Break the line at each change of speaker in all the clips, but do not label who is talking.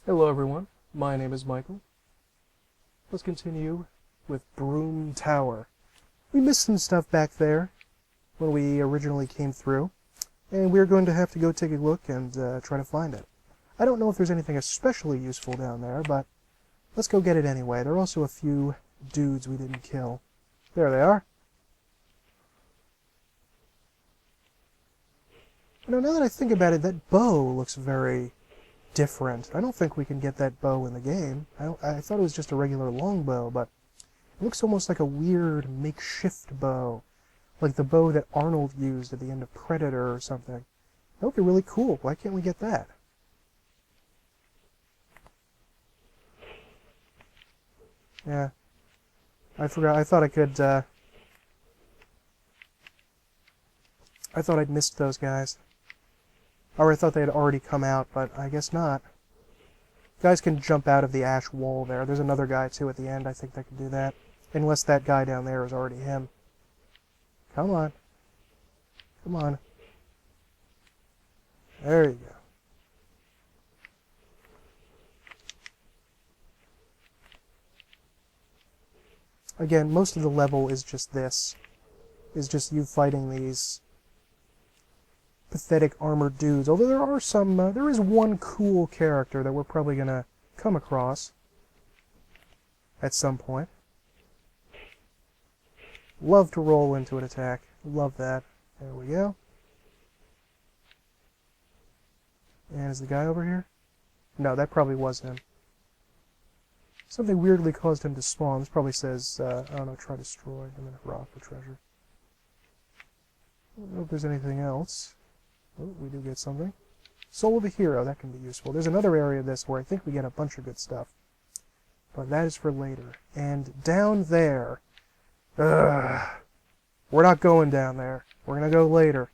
Hello everyone, my name is Michael. Let's continue with Brume Tower. We missed some stuff back there when we originally came through, and we're going to have to go take a look and try to find it. I don't know if there's anything especially useful down there, but let's go get it anyway. There are also a few dudes we didn't kill. There they are. Now that I think about it, that bow looks very different. I don't think we can get that bow in the game. I thought it was just a regular longbow, but it looks almost like a weird makeshift bow, like the bow that Arnold used at the end of Predator or something. That would be really cool. Why can't we get that? Yeah. I forgot. I thought I could, I thought I'd missed those guys. Or I thought they had already come out, but I guess not. Guys can jump out of the ash wall there. There's another guy, too, at the end. I think they can do that. Unless that guy down there is already him. Come on. Come on. There you go. Again, most of the level is just this. Is just you fighting these pathetic armored dudes. Although there are some, there is one cool character that we're probably gonna come across at some point. Love to roll into an attack. Love that. There we go. And is the guy over here? No, that probably was him. Something weirdly caused him to spawn. This probably says, I don't know, try destroy. I'm gonna rock the treasure. I don't know if there's anything else. Oh, we do get something. Soul of a Hero, that can be useful. There's another area of this where I think we get a bunch of good stuff. But that is for later. And down there... Ugh. We're not going down there. We're going to go later.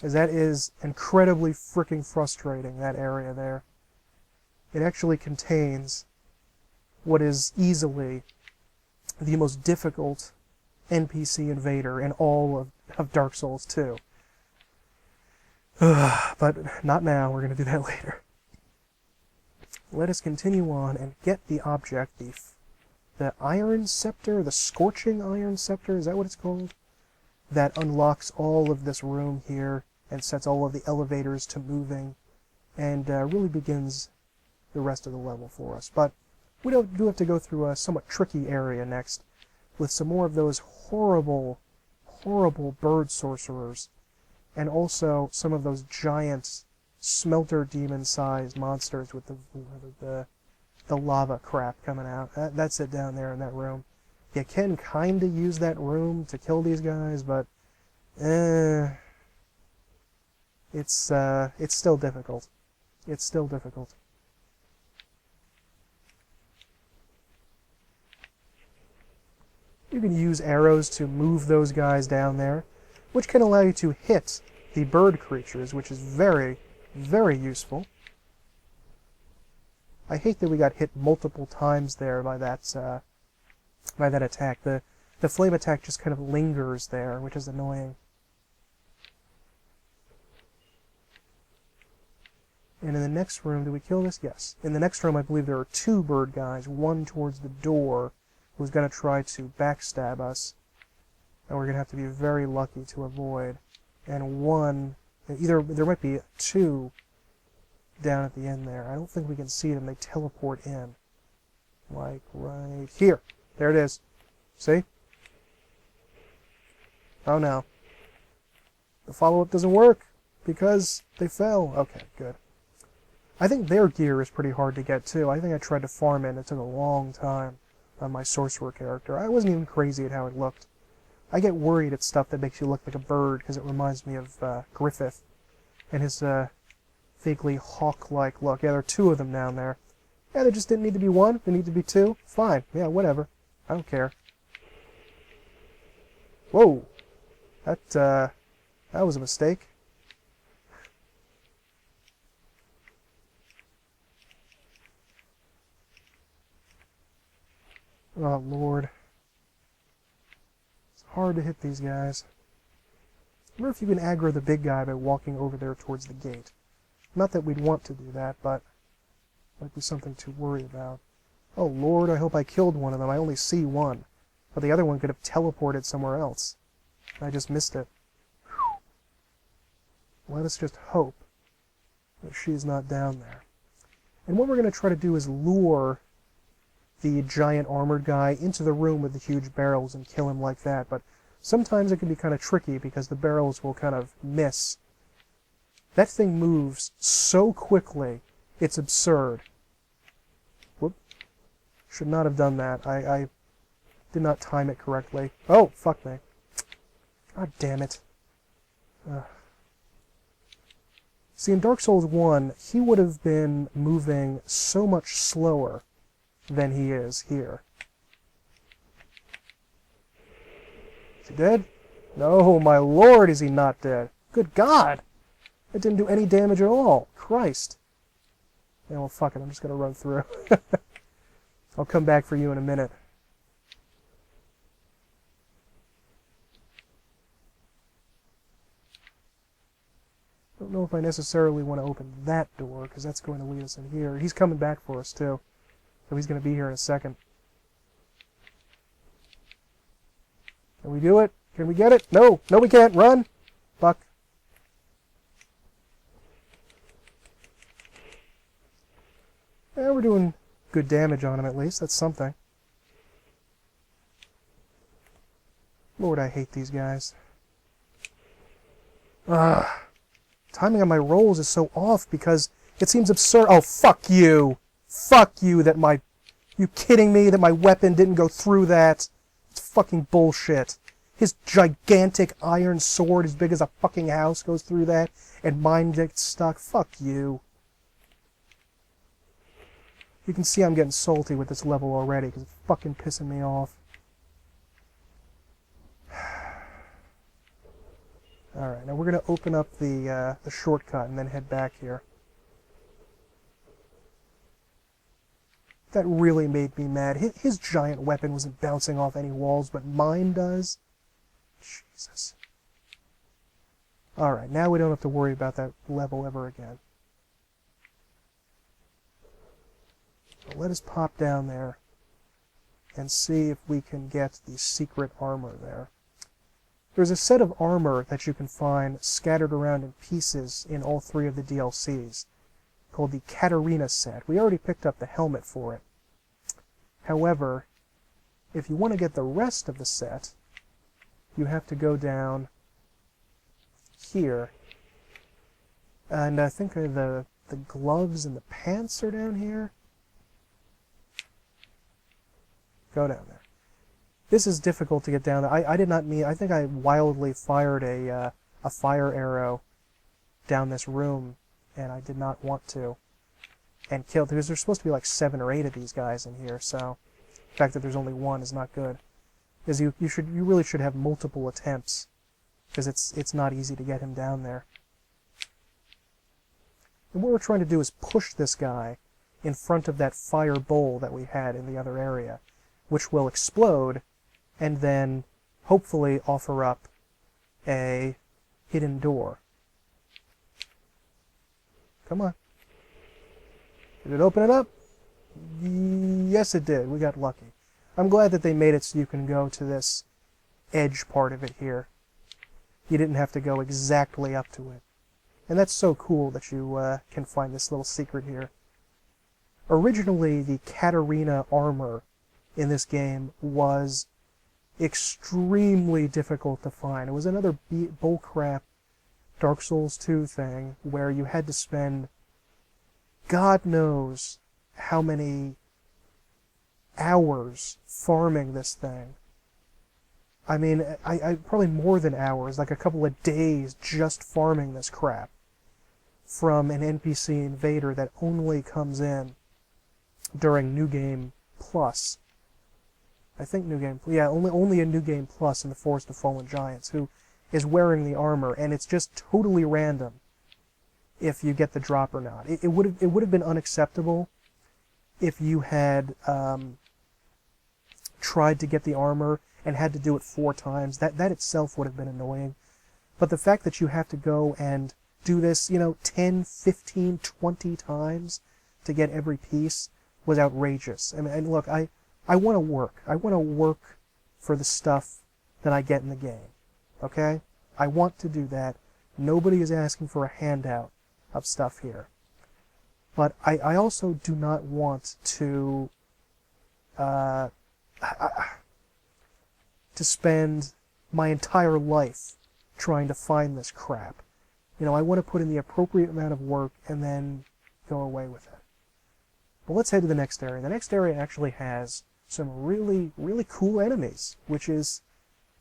As that is incredibly freaking frustrating, that area there. It actually contains what is easily the most difficult NPC invader in all of Dark Souls 2. But not now, we're going to do that later. Let us continue on and get the object, the Iron Scepter, the Scorching Iron Scepter, is that what it's called? That unlocks all of this room here and sets all of the elevators to moving and really begins the rest of the level for us. But we do have to go through a somewhat tricky area next with some more of those horrible, horrible bird sorcerers. And also some of those giant smelter demon-sized monsters with the lava crap coming out. That's it down there in that room. You can kind of use that room to kill these guys, but it's still difficult. It's still difficult. You can use arrows to move those guys down there, which can allow you to hit the bird creatures, which is very, very useful. I hate that we got hit multiple times there by that attack. The flame attack just kind of lingers there, which is annoying. And in the next room, did we kill this? Yes. In the next room, I believe there are two bird guys, one towards the door, who's going to try to backstab us. And we're going to have to be very lucky to avoid. And one, there might be two down at the end there. I don't think we can see them. They teleport in. Like right here. There it is. See? Oh no. The follow-up doesn't work because they fell. Okay, good. I think their gear is pretty hard to get too. I think I tried to farm it and it took a long time on my sorcerer character. I wasn't even crazy at how it looked. I get worried at stuff that makes you look like a bird because it reminds me of Griffith and his vaguely hawk-like look. Yeah, there are two of them down there. Yeah, there just didn't need to be one. There need to be two. Fine. Yeah, whatever. I don't care. Whoa! That was a mistake. Oh, Lord. Hard to hit these guys. I wonder if you can aggro the big guy by walking over there towards the gate. Not that we'd want to do that, but Might be something to worry about. Oh lord, I hope I killed one of them. I only see one. But the other one could have teleported somewhere else. I just missed it. Let us just hope that she's not down there. And what we're going to try to do is lure the giant armored guy into the room with the huge barrels and kill him like that. But sometimes it can be kind of tricky because the barrels will kind of miss. That thing moves so quickly, it's absurd. Whoop. Should not have done that. I did not time it correctly. Oh, fuck me. God damn it. See, in Dark Souls 1, he would have been moving so much slower than he is here. Is he dead? No, my lord, is he not dead. Good God! It didn't do any damage at all. Christ. Yeah, well, fuck it. I'm just going to run through. I'll come back for you in a minute. Don't know if I necessarily want to open that door, because that's going to lead us in here. He's coming back for us, too. So he's going to be here in a second. Can we do it? Can we get it? No! No, we can't! Run! Fuck. Yeah, we're doing good damage on him, at least. That's something. Lord, I hate these guys. Ugh. Timing on my rolls is so off because it seems absurd. Oh, fuck you! Fuck you that my... You kidding me that my weapon didn't go through that? It's fucking bullshit. His gigantic iron sword as big as a fucking house goes through that, and mine gets stuck. Fuck you. You can see I'm getting salty with this level already because it's fucking pissing me off. Alright, now we're going to open up the shortcut and then head back here. That really made me mad. His giant weapon wasn't bouncing off any walls, but mine does. Jesus. Alright, now we don't have to worry about that level ever again. So let us pop down there and see if we can get the secret armor there. There's a set of armor that you can find scattered around in pieces in all 3 of the DLCs, called the Katarina set. We already picked up the helmet for it. However, if you want to get the rest of the set, you have to go down here. And I think the gloves and the pants are down here. Go down there. This is difficult to get down there. I did not mean... I think I wildly fired a fire arrow down this room, and I did not want to. And killed... Because there's supposed to be like 7 or 8 of these guys in here, so... The fact that there's only one is not good. Because you really should have multiple attempts. Because it's not easy to get him down there. And what we're trying to do is push this guy in front of that fire bowl that we had in the other area, which will explode, and then hopefully offer up a hidden door. Come on. Did it open it up? Yes, it did. We got lucky. I'm glad that they made it so you can go to this edge part of it here. You didn't have to go exactly up to it. And that's so cool that you can find this little secret here. Originally, the Katarina armor in this game was extremely difficult to find. It was another bullcrap Dark Souls 2 thing where you had to spend God knows how many hours farming this thing. I mean, I probably more than hours, like a couple of days just farming this crap from an NPC invader that only comes in during New Game Plus. I think New Game... Yeah, only a New Game Plus in the Forest of Fallen Giants, who is wearing the armor, and it's just totally random if you get the drop or not. It would have been unacceptable if you had tried to get the armor and had to do it 4 times. That itself would have been annoying. But the fact that you have to go and do this, 10, 15, 20 times to get every piece was outrageous. I mean, and look, I want to work. I want to work for the stuff that I get in the game. Okay? I want to do that. Nobody is asking for a handout of stuff here. But I also do not want to to spend my entire life trying to find this crap. You know, I want to put in the appropriate amount of work and then go away with it. But let's head to the next area. The next area actually has some really, really cool enemies, which is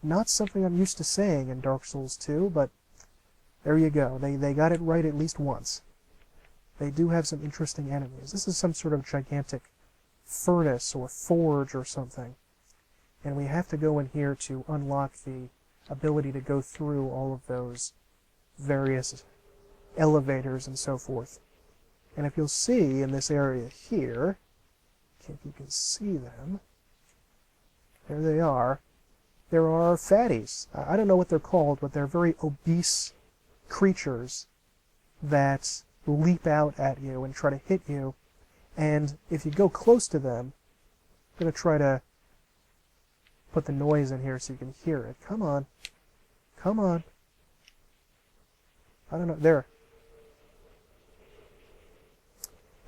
not something I'm used to saying in Dark Souls 2, but there you go. They got it right at least once. They do have some interesting enemies. This is some sort of gigantic furnace or forge or something. And we have to go in here to unlock the ability to go through all of those various elevators and so forth. And if you'll see in this area here, if you can see them, there they are. There are fatties. I don't know what they're called, but they're very obese creatures that leap out at you and try to hit you. And if you go close to them, I'm going to try to put the noise in here so you can hear it. Come on. Come on. I don't know. There.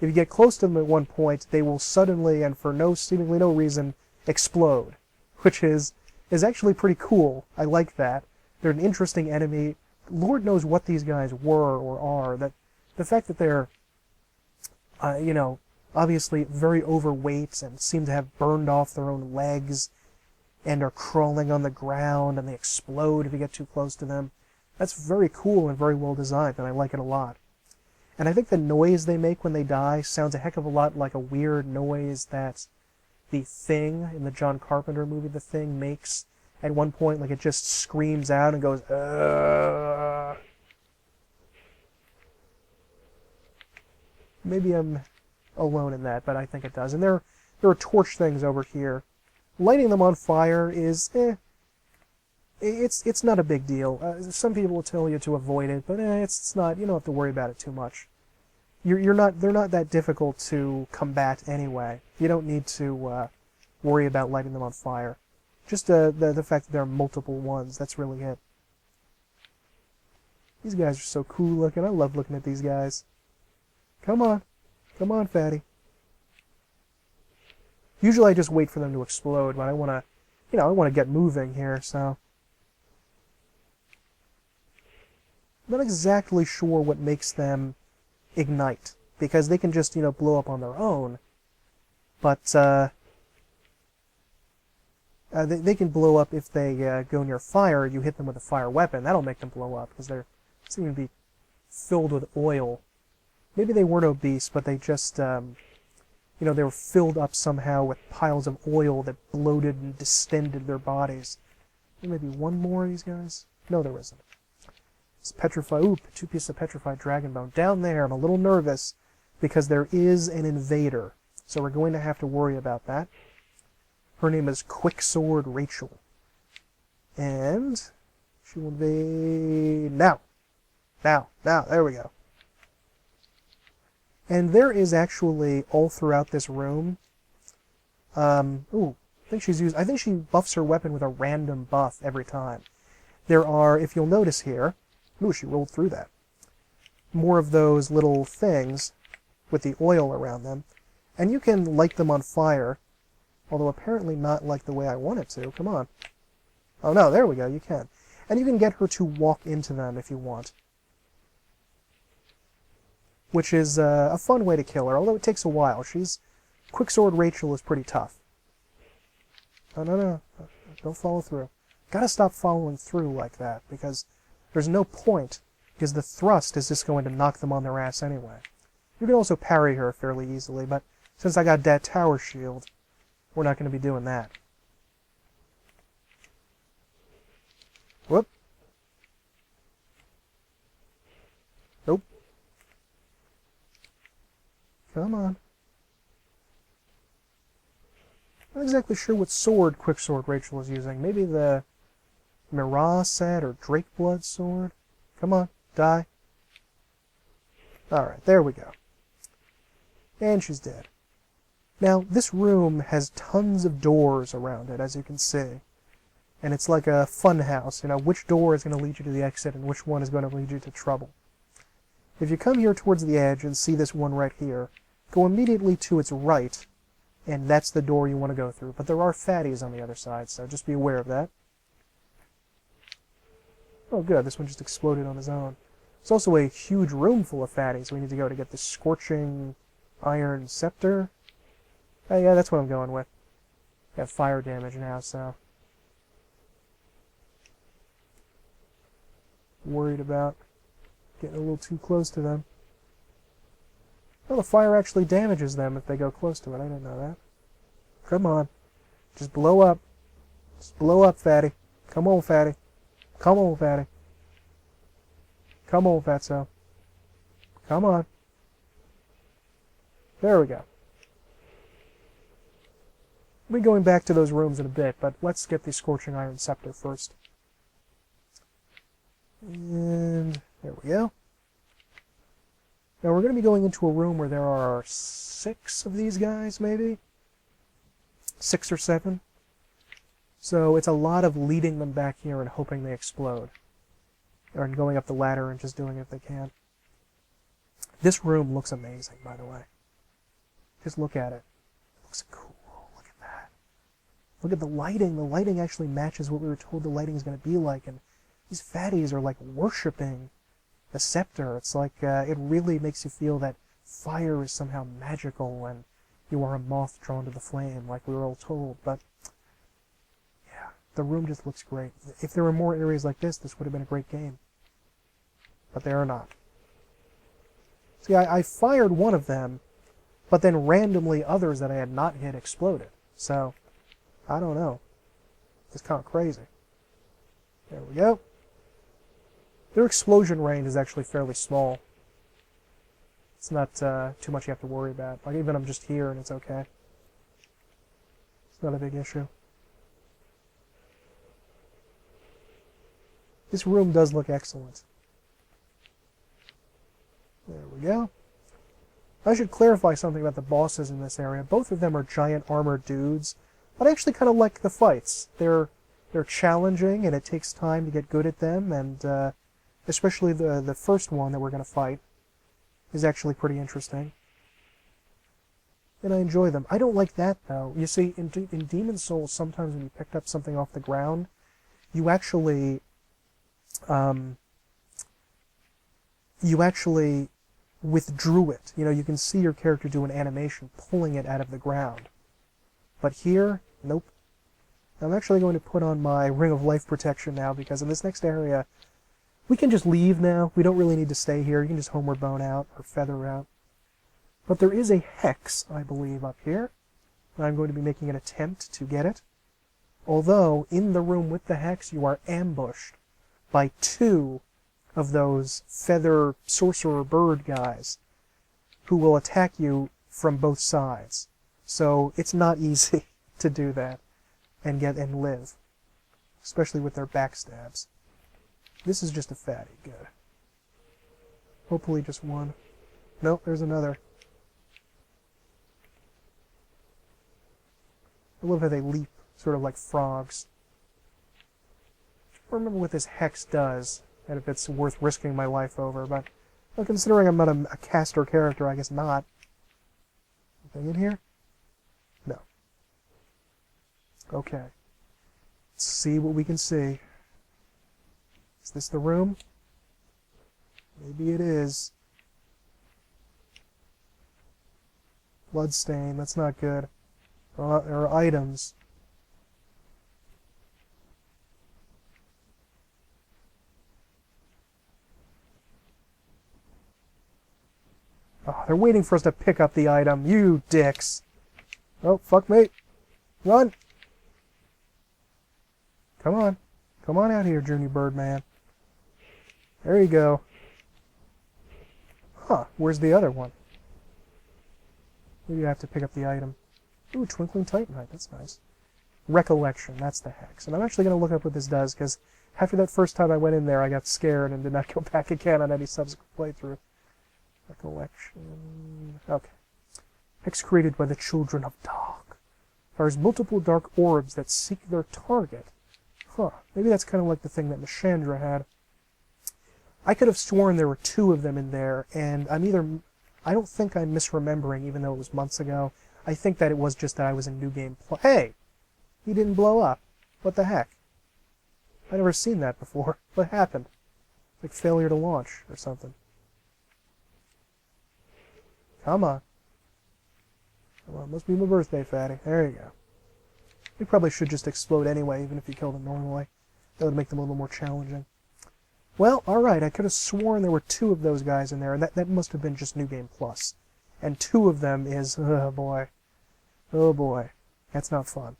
If you get close to them at one point, they will suddenly, and for seemingly no reason, explode. Which is actually pretty cool. I like that. They're an interesting enemy. Lord knows what these guys were or are. That the fact that they're, you know, obviously very overweight and seem to have burned off their own legs and are crawling on the ground and they explode if you get too close to them. That's very cool and very well designed, and I like it a lot. And I think the noise they make when they die sounds a heck of a lot like a weird noise that the Thing in the John Carpenter movie The Thing makes at one point. Like it just screams out and goes, Ugh. Maybe I'm alone in that, but I think it does. And there are torch things over here. Lighting them on fire is, it's not a big deal. Some people will tell you to avoid it, but it's not. You don't have to worry about it too much. They're not that difficult to combat anyway. You don't need to worry about lighting them on fire. Just the fact that there are multiple ones, that's really it. These guys are so cool looking. I love looking at these guys. Come on. Come on, fatty. Usually I just wait for them to explode, but I want to get moving here, so. I'm not exactly sure what makes them ignite, because they can just, blow up on their own, but they can blow up if they go near fire. You hit them with a fire weapon, that'll make them blow up, because they seem to be filled with oil. Maybe they weren't obese, but they just, they were filled up somehow with piles of oil that bloated and distended their bodies. Maybe one more of these guys? No, there isn't. It's petrified. Ooh, 2 pieces of petrified dragon bone. Down there, I'm a little nervous because there is an invader. So we're going to have to worry about that. Her name is Quicksword Rachel. And she will be... Now, there we go. And there is actually, all throughout this room... I think she buffs her weapon with a random buff every time. There are, if you'll notice here... Ooh, she rolled through that. More of those little things with the oil around them. And you can light them on fire, although apparently not like the way I want it to. Come on. Oh no, there we go, you can. And you can get her to walk into them if you want. Which is a fun way to kill her, although it takes a while. Quicksword Rachel is pretty tough. Oh, no. Don't follow through. Gotta stop following through like that, because there's no point, because the thrust is just going to knock them on their ass anyway. You can also parry her fairly easily, but since I got that tower shield, we're not going to be doing that. Whoop. Nope. Come on. Not exactly sure what sword Quicksword Rachel is using. Maybe the Mirah set or Drakeblood sword? Come on, die. Alright, there we go. And she's dead. Now, this room has tons of doors around it, as you can see. And it's like a fun house, you know, which door is going to lead you to the exit and which one is going to lead you to trouble. If you come here towards the edge and see this one right here, go immediately to its right, and that's the door you want to go through. But there are fatties on the other side, so just be aware of that. Oh good, this one just exploded on his own. There's also a huge room full of fatties we need to go to get the Scorching Iron Scepter. Oh yeah, that's what I'm going with. Got fire damage now, so... worried about getting a little too close to them. Well, the fire actually damages them if they go close to it. I didn't know that. Come on. Just blow up. Just blow up, fatty. Come on, fatty. Come on, fatty. Come on, fatso. Come on. There we go. We'll be going back to those rooms in a bit, but let's get the Scorching Iron Scepter first. And there we go. Now we're going to be going into a room where there are 6 of these guys, maybe? 6 or 7. So it's a lot of leading them back here and hoping they explode. Or going up the ladder and just doing it if they can. This room looks amazing, by the way. Just look at it. It looks cool. Look at that. Look at the lighting. The lighting actually matches what we were told the lighting is going to be like, and these fatties are like worshipping the scepter. It's like, it really makes you feel that fire is somehow magical and you are a moth drawn to the flame, like we were all told. But, yeah, the room just looks great. If there were more areas like this, this would have been a great game. But there are not. See, I fired one of them, but then randomly others that I had not hit exploded. So, I don't know. It's kind of crazy. There we go. Their explosion range is actually fairly small. It's not too much you have to worry about. Like, even I'm just here and it's okay. It's not a big issue. This room does look excellent. There we go. I should clarify something about the bosses in this area. Both of them are giant armored dudes, but I actually kind of like the fights. They're challenging, and it takes time to get good at them, and especially the first one that we're going to fight is actually pretty interesting. And I enjoy them. I don't like that, though. You see, in Demon Souls, sometimes when you picked up something off the ground, you actually withdrew it. You know, you can see your character do an animation pulling it out of the ground. But here, nope. I'm actually going to put on my Ring of Life protection now, because in this next area, we can just leave now. We don't really need to stay here. You can just homeward bone out, or feather out. But there is a hex, I believe, up here. I'm going to be making an attempt to get it. Although, in the room with the hex, you are ambushed by 2 of those feather sorcerer bird guys who will attack you from both sides. So it's not easy to do that and live, especially with their backstabs. This is just a fatty. Good. Hopefully just one. Nope, there's another. I love how they leap, sort of like frogs. I don't remember what this hex does, and if it's worth risking my life over, but well, considering I'm not a caster character, I guess not. Anything in here? No. Okay. Let's see what we can see. Is this the room? Maybe it is. Bloodstain, that's not good. There are items. Oh, they're waiting for us to pick up the item. You dicks. Oh, fuck me. Run! Come on. Come on out here, Junior Birdman. There you go. Huh, where's the other one? Maybe I have to pick up the item. Ooh, Twinkling Titanite, that's nice. Recollection, that's the hex. And I'm actually going to look up what this does, because after that first time I went in there, I got scared and did not go back again on any subsequent playthrough. Recollection... Okay. Hex created by the children of dark. Fires multiple dark orbs that seek their target. Huh, maybe that's kind of like the thing that Mishandra had. I could have sworn there were 2 of them in there, and I don't think I'm misremembering, even though it was months ago. I think that it was just that I was in New Game Plus. Hey! He didn't blow up. What the heck? I've never seen that before. What happened? Like failure to launch or something. Come on. Come on, must be my birthday, fatty. There you go. They probably should just explode anyway, even if you kill them normally. That would make them a little more challenging. Well, alright, I could have sworn there were 2 of those guys in there, and that must have been just New Game Plus. And 2 of them is, oh boy. Oh boy. That's not fun.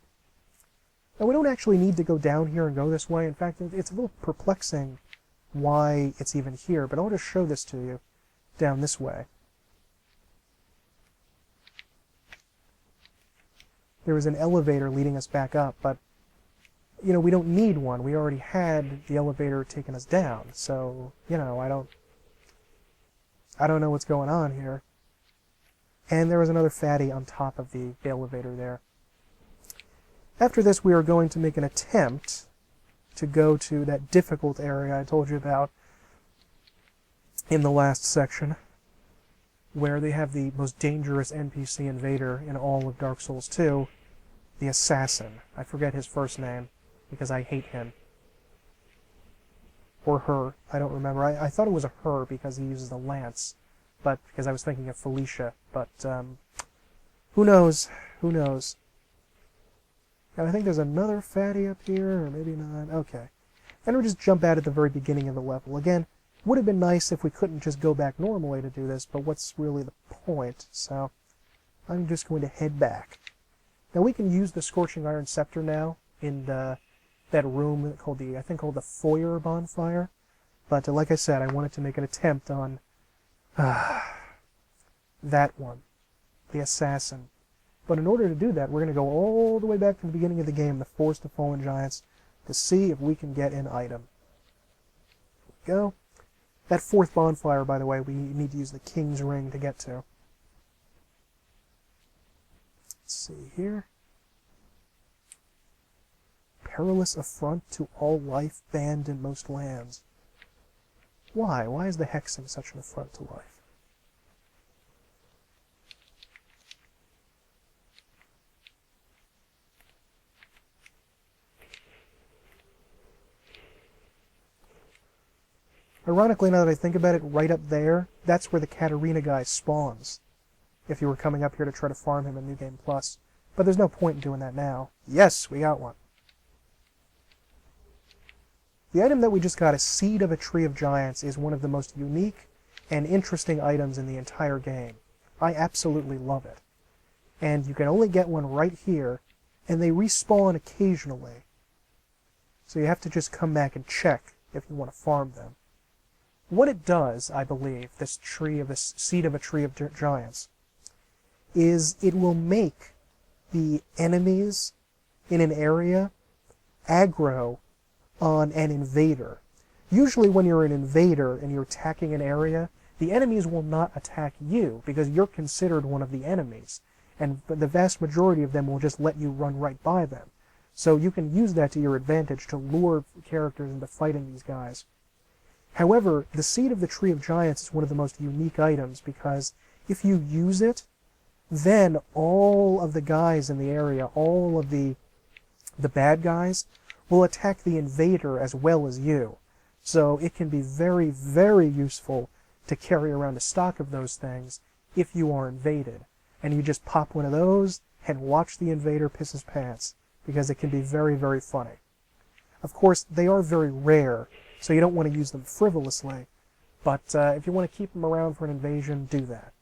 Now, we don't actually need to go down here and go this way. In fact, it's a little perplexing why it's even here, but I'll just show this to you down this way. There was an elevator leading us back up, but, you know, we don't need one. We already had the elevator taking us down, so, you know, I don't know what's going on here. And there was another fatty on top of the elevator there. After this, we are going to make an attempt to go to that difficult area I told you about in the last section, where they have the most dangerous NPC invader in all of Dark Souls 2, the Assassin. I forget his first name, because I hate him. Or her, I don't remember. I thought it was a her because he uses the lance, but because I was thinking of Felicia, but who knows? Who knows? Now, I think there's another fatty up here, or maybe not. Okay. And we'll just jump out at the very beginning of the level. Again, would have been nice if we couldn't just go back normally to do this, but what's really the point? So, I'm just going to head back. Now, we can use the Scorching Iron Scepter now in that room called I think called the Foyer bonfire. But like I said, I wanted to make an attempt on that one, the Assassin. But in order to do that, we're going to go all the way back to the beginning of the game, the Forest of Fallen Giants, to see if we can get an item. There we go. That 4th bonfire, by the way, we need to use the King's Ring to get to. Let's see here. Perilous affront to all life banned in most lands. Why? Why is the hexing such an affront to life? Ironically, now that I think about it, right up there, that's where the Katarina guy spawns, if you were coming up here to try to farm him in New Game Plus. But there's no point in doing that now. Yes, we got one. The item that we just got, a Seed of a Tree of Giants, is one of the most unique and interesting items in the entire game. I absolutely love it. And you can only get one right here, and they respawn occasionally. So you have to just come back and check if you want to farm them. What it does, I believe, this Seed of a Tree of Giants, is it will make the enemies in an area aggro on an invader. Usually when you're an invader and you're attacking an area, the enemies will not attack you because you're considered one of the enemies, and the vast majority of them will just let you run right by them. So you can use that to your advantage to lure characters into fighting these guys. However, the Seed of the Tree of Giants is one of the most unique items because if you use it, then all of the guys in the area, all of the bad guys, will attack the invader as well as you. So it can be very, very useful to carry around a stock of those things if you are invaded. And you just pop one of those and watch the invader piss his pants, because it can be very, very funny. Of course, they are very rare, so you don't want to use them frivolously, but if you want to keep them around for an invasion, do that.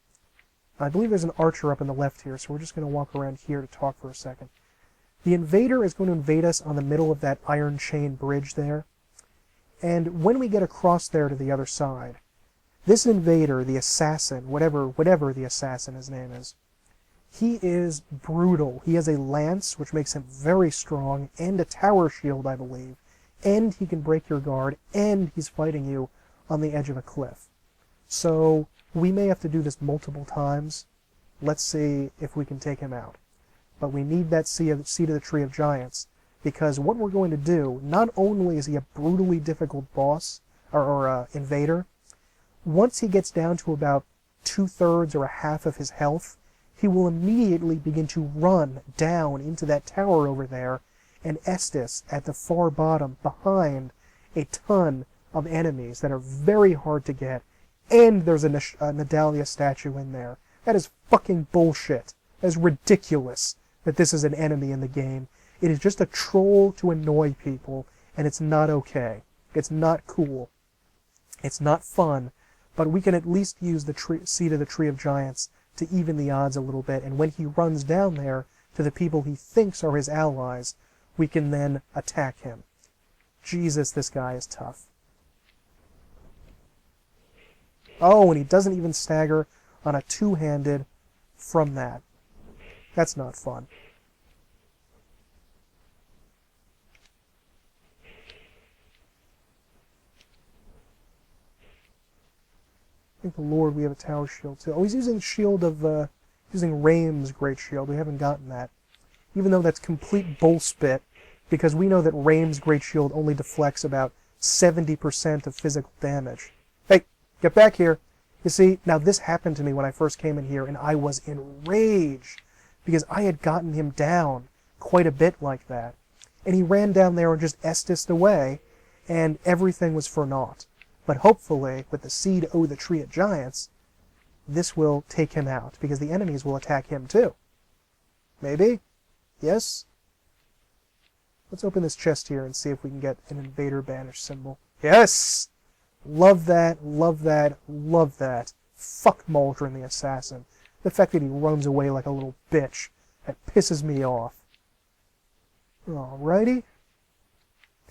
I believe there's an archer up on the left here, so we're just going to walk around here to talk for a second. The invader is going to invade us on the middle of that iron chain bridge there, and when we get across there to the other side, this invader, the assassin, whatever the assassin his name is, he is brutal. He has a lance, which makes him very strong, and a tower shield, I believe, and he can break your guard, and he's fighting you on the edge of a cliff. So we may have to do this multiple times Let's see if we can take him out. But we need that seed of the Tree of Giants, because what we're going to do, not only is he a brutally difficult boss, or invader, once he gets down to about 2/3 or a half of his health, he will immediately begin to run down into that tower over there and Estus at the far bottom behind a ton of enemies that are very hard to get, and there's a Nadalia statue in there. That is fucking bullshit. That is ridiculous that this is an enemy in the game. It is just a troll to annoy people, and it's not okay. It's not cool. It's not fun, but we can at least use the seed of the Tree of Giants to even the odds a little bit, and when he runs down there to the people he thinks are his allies, we can then attack him. Jesus, this guy is tough. Oh, and he doesn't even stagger on a two-handed from that. That's not fun. Thank the Lord we have a tower shield too. Oh, he's using shield of, using Raim's great shield. We haven't gotten that. Even though that's complete bullspit, because we know that Raim's great shield only deflects about 70% of physical damage. Hey, get back here. You see, now this happened to me when I first came in here, and I was enraged, because I had gotten him down quite a bit like that. And he ran down there and just Estused away, and everything was for naught. But hopefully, with the seed of the Tree of Giants, this will take him out, because the enemies will attack him too. Maybe? Yes? Let's open this chest here and see if we can get an Invader Banish symbol. Yes! Love that, love that, love that. Fuck Maldron the Assassin. The fact that he runs away like a little bitch, that pisses me off. Alrighty.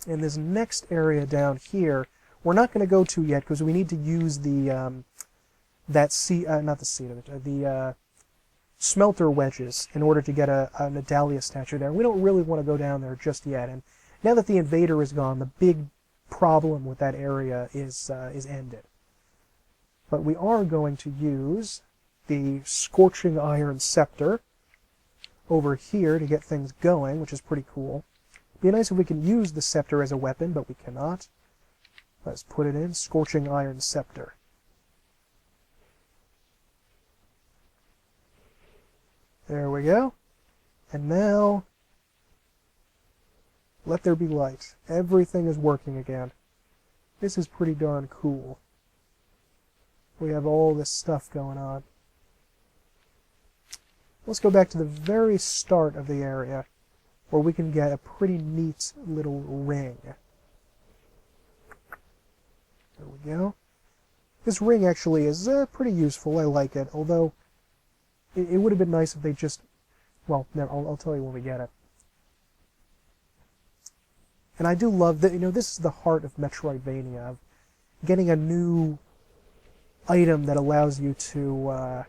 In this next area down here, we're not going to go to yet because we need to use the the smelter wedges in order to get a Nadalia statue there. We don't really want to go down there just yet. And now that the invader is gone, the big problem with that area is ended. But we are going to use the Scorching Iron Scepter over here to get things going, which is pretty cool. It'd be nice if we can use the scepter as a weapon, but we cannot. Let's put it in, Scorching Iron Scepter. There we go. And now, let there be light. Everything is working again. This is pretty darn cool. We have all this stuff going on. Let's go back to the very start of the area, where we can get a pretty neat little ring. There we go. This ring actually is pretty useful. I like it, although it would have been nice if they just... Well, no, I'll tell you when we get it. And I do love that, this is the heart of Metroidvania, of getting a new item that allows you to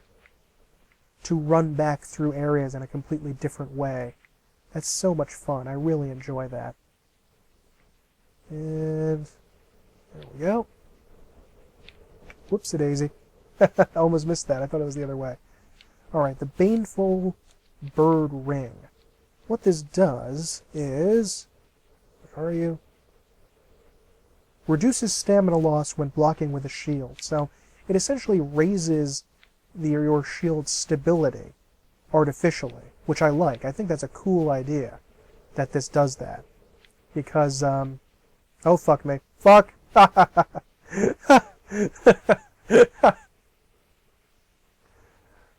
run back through areas in a completely different way. That's so much fun. I really enjoy that. And there we go. Whoopsie-daisy. I almost missed that. I thought it was the other way. Alright, the Baneful Bird Ring. What this does is... Where are you? Reduces stamina loss when blocking with a shield. So it essentially raises your shield's stability artificially, which I like. I think that's a cool idea that this does that. Because, oh, fuck me. Fuck!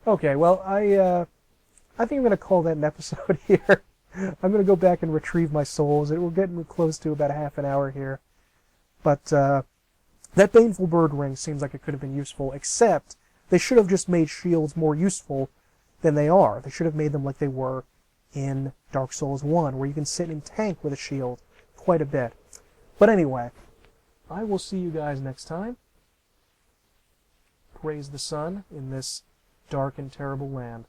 Okay, well, I think I'm going to call that an episode here. I'm going to go back and retrieve my souls. We're getting close to about a half an hour here. But that Baneful Bird Ring seems like it could have been useful, except they should have just made shields more useful than they are. They should have made them like they were in Dark Souls 1, where you can sit and tank with a shield quite a bit. But anyway, I will see you guys next time. Praise the sun in this dark and terrible land.